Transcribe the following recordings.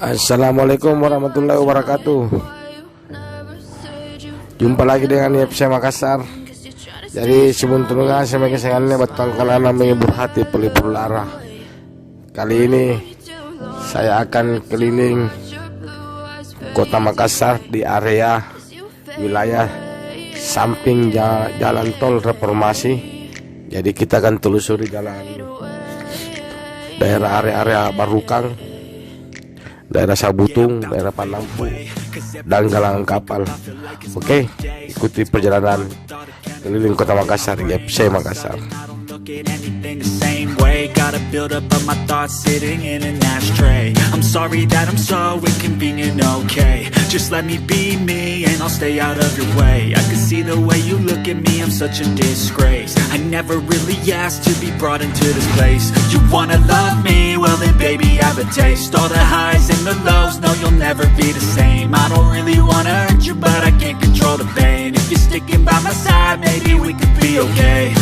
Assalamualaikum warahmatullahi wabarakatuh. Jumpa lagi dengan FC Makassar. Jadi sebelum tengah saya kesengannya batang kalana menghibur hati pelipur lara. Kali ini saya akan keliling Kota Makassar di area wilayah samping jalan tol reformasi. Jadi kita akan telusuri jalan daerah area Barukang, daerah Sabutung, daerah Pannampu, dan Galangan Kapal. Oke, ikuti perjalanan keliling Kota Makassar, FC Makassar. Gotta build up of my thoughts sitting in an ashtray. I'm sorry that I'm so inconvenient, okay. Just let me be me and I'll stay out of your way. I can see the way you look at me, I'm such a disgrace. I never really asked to be brought into this place. You wanna love me? Well then baby I have a taste. All the highs and the lows, no you'll never be the same. I don't really wanna hurt you but I can't control the pain. If you're sticking by my side, maybe we could be okay.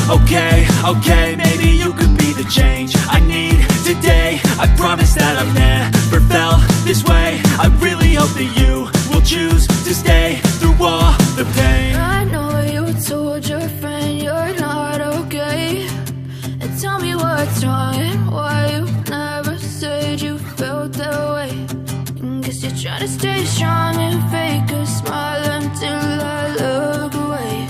Okay, maybe you could be the change I need today. I promise that I've never felt this way. I really hope that you will choose to stay through all the pain. I know you told your friend you're not okay, and tell me what's wrong and why you never said you felt that way. Guess you're trying to stay strong and fake a smile until I look away.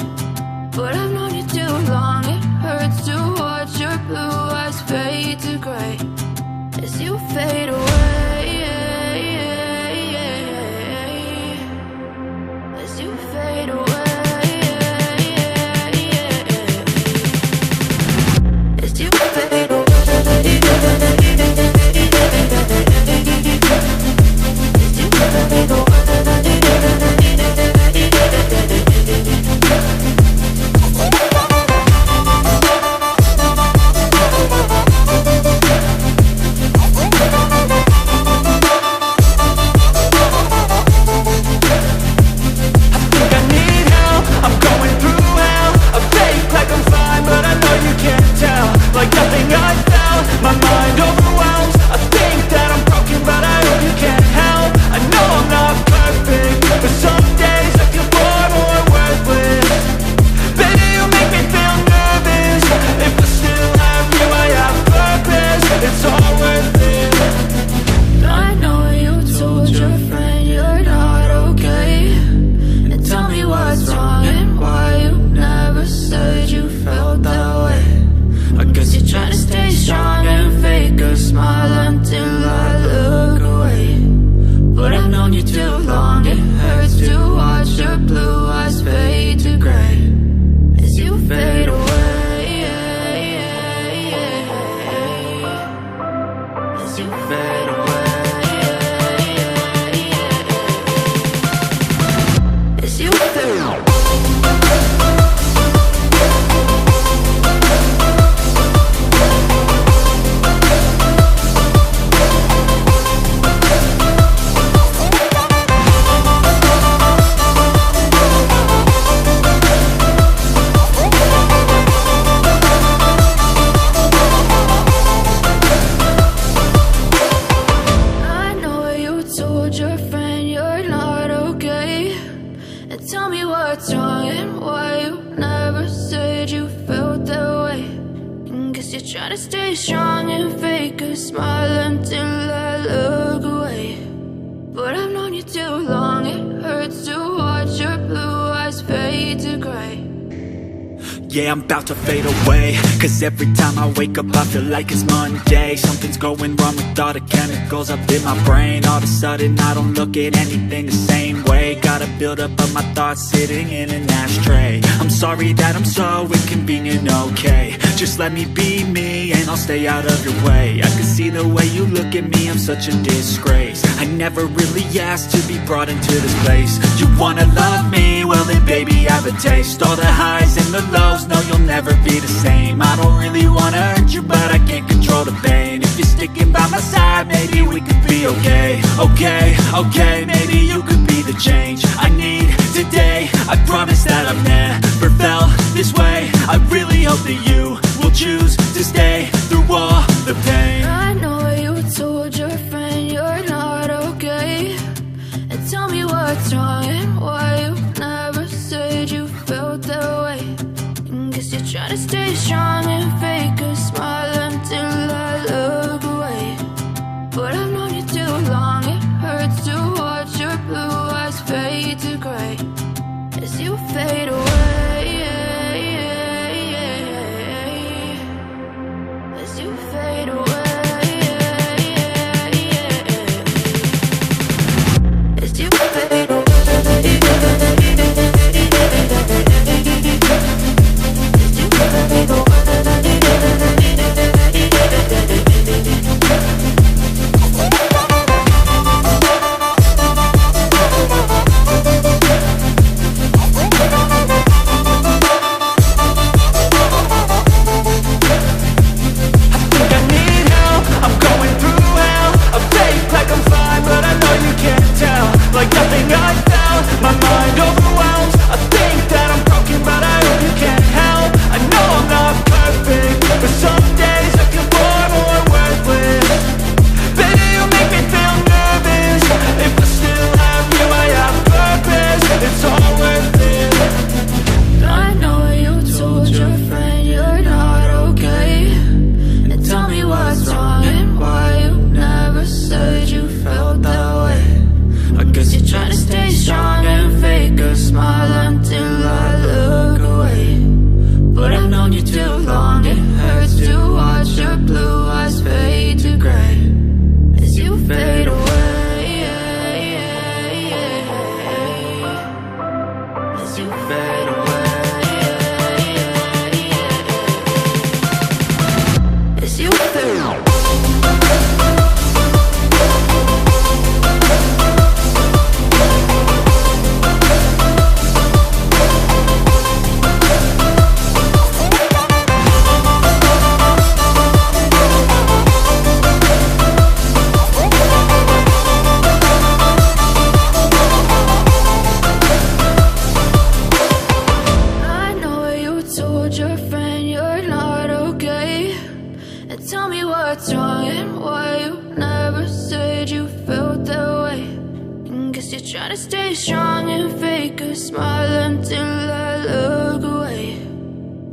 But I've known you too long, it hurts to watch your blue eyes fade to gray as you fade away. As you fade away. As you fade away. As you fade away. Try to stay strong and fake a smile until I look away. But I've known you too long, it hurts to watch your blue eyes fade to gray. Yeah, I'm about to fade away, cause every time I wake up I feel like it's Monday. Something's going wrong with all the chemicals up in my brain. All of a sudden I don't look at anything the same way. Gotta build up of my thoughts sitting in an ashtray. I'm sorry that I'm so inconvenient, okay. Just let me be me and I'll stay out of your way. I can see the way you look at me, I'm such a disgrace. I never really asked to be brought into this place. You wanna love me? Well then baby I have a taste. All the highs and the lows, no you'll never be the same. I don't really wanna hurt you but I can't control the pain. If you're sticking by my side, maybe we could be okay. Okay, maybe you could be the change I need today. I promise that I've never felt this way. I really hope that you will choose to stay through all the pain. I know you stay strong and fake a smile until I look away. But I've known you too long, it hurts to watch your blue eyes fade to gray as you fade away. As you fade away. As you fade away.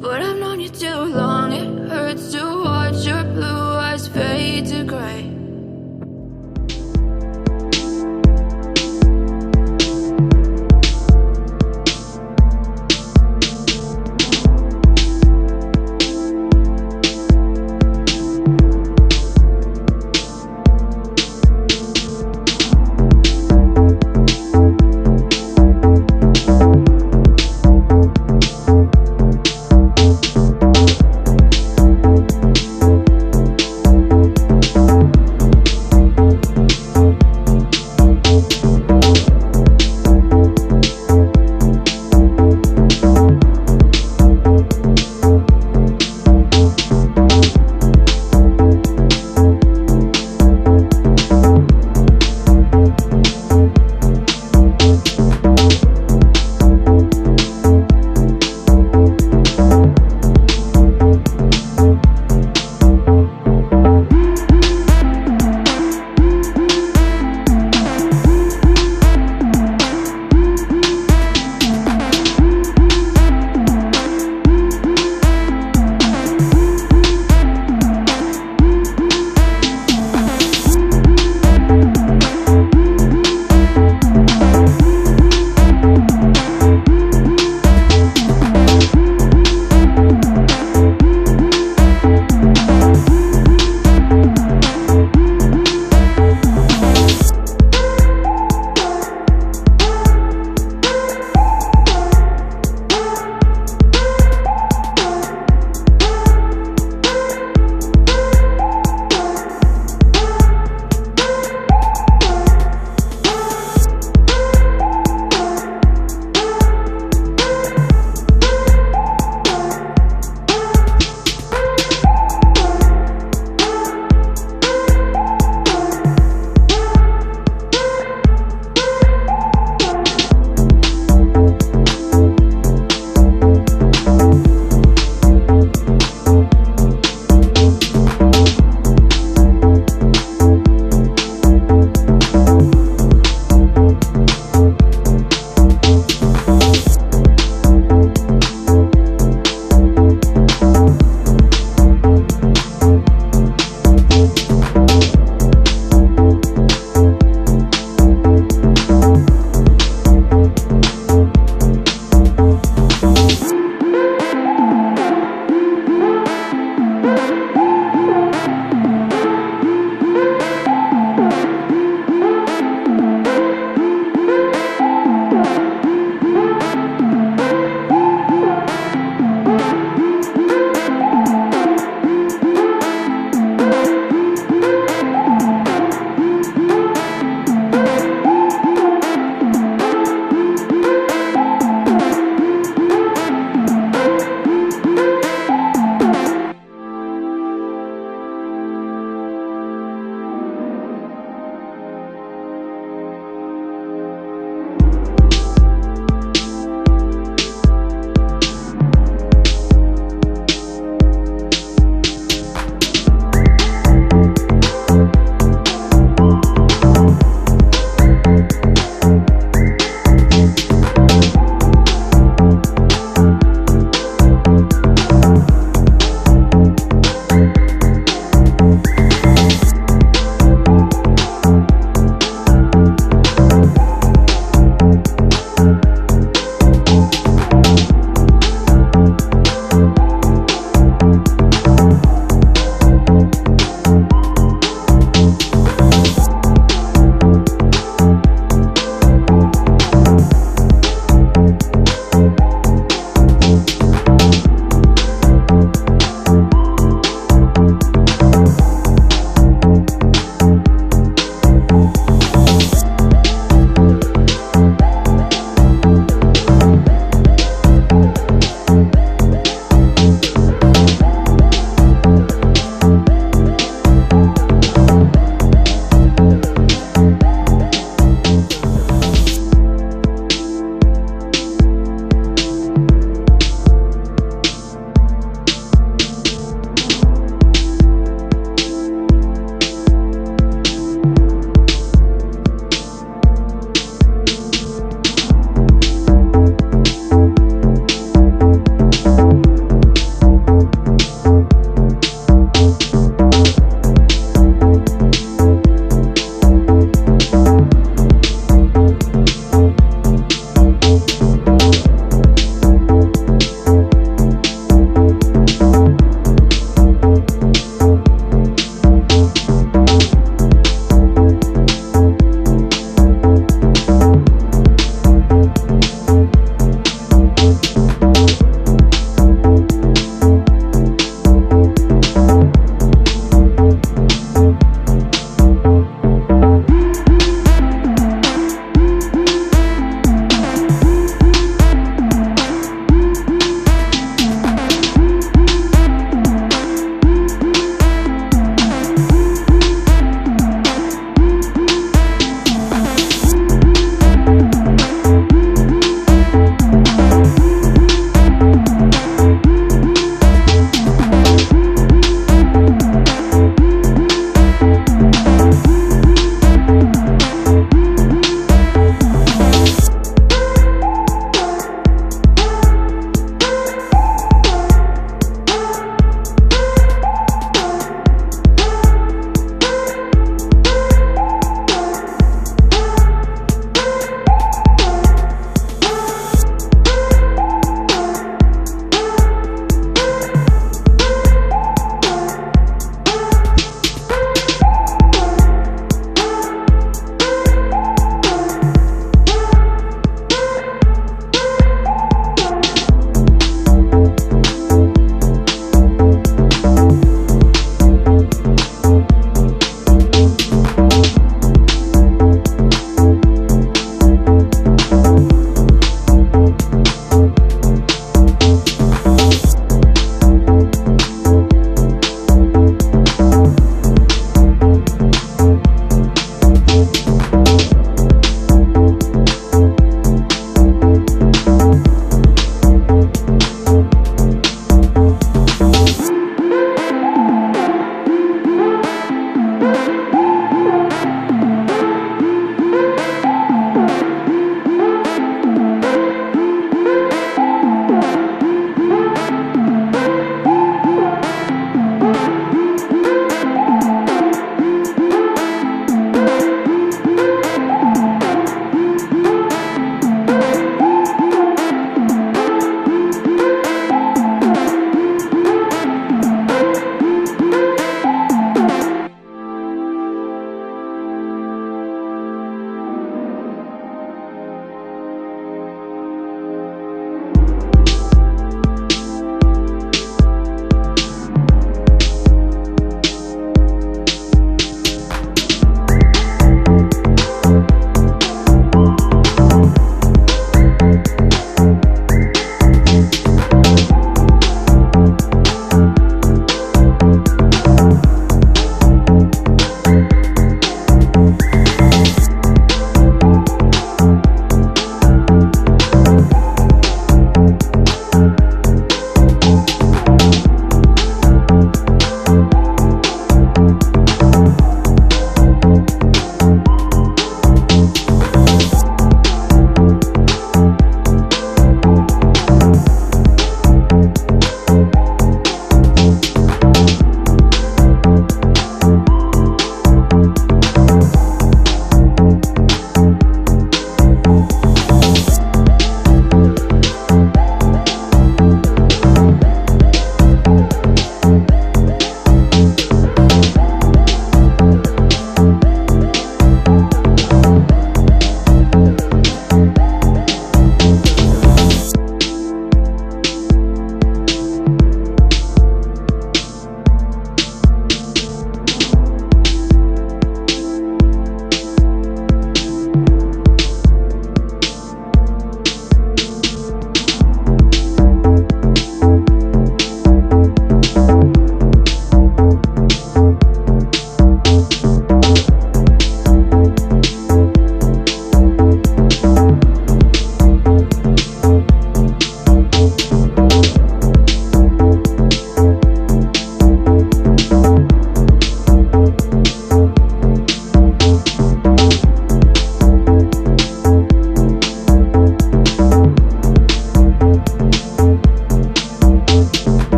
But I've known you too long, it hurts to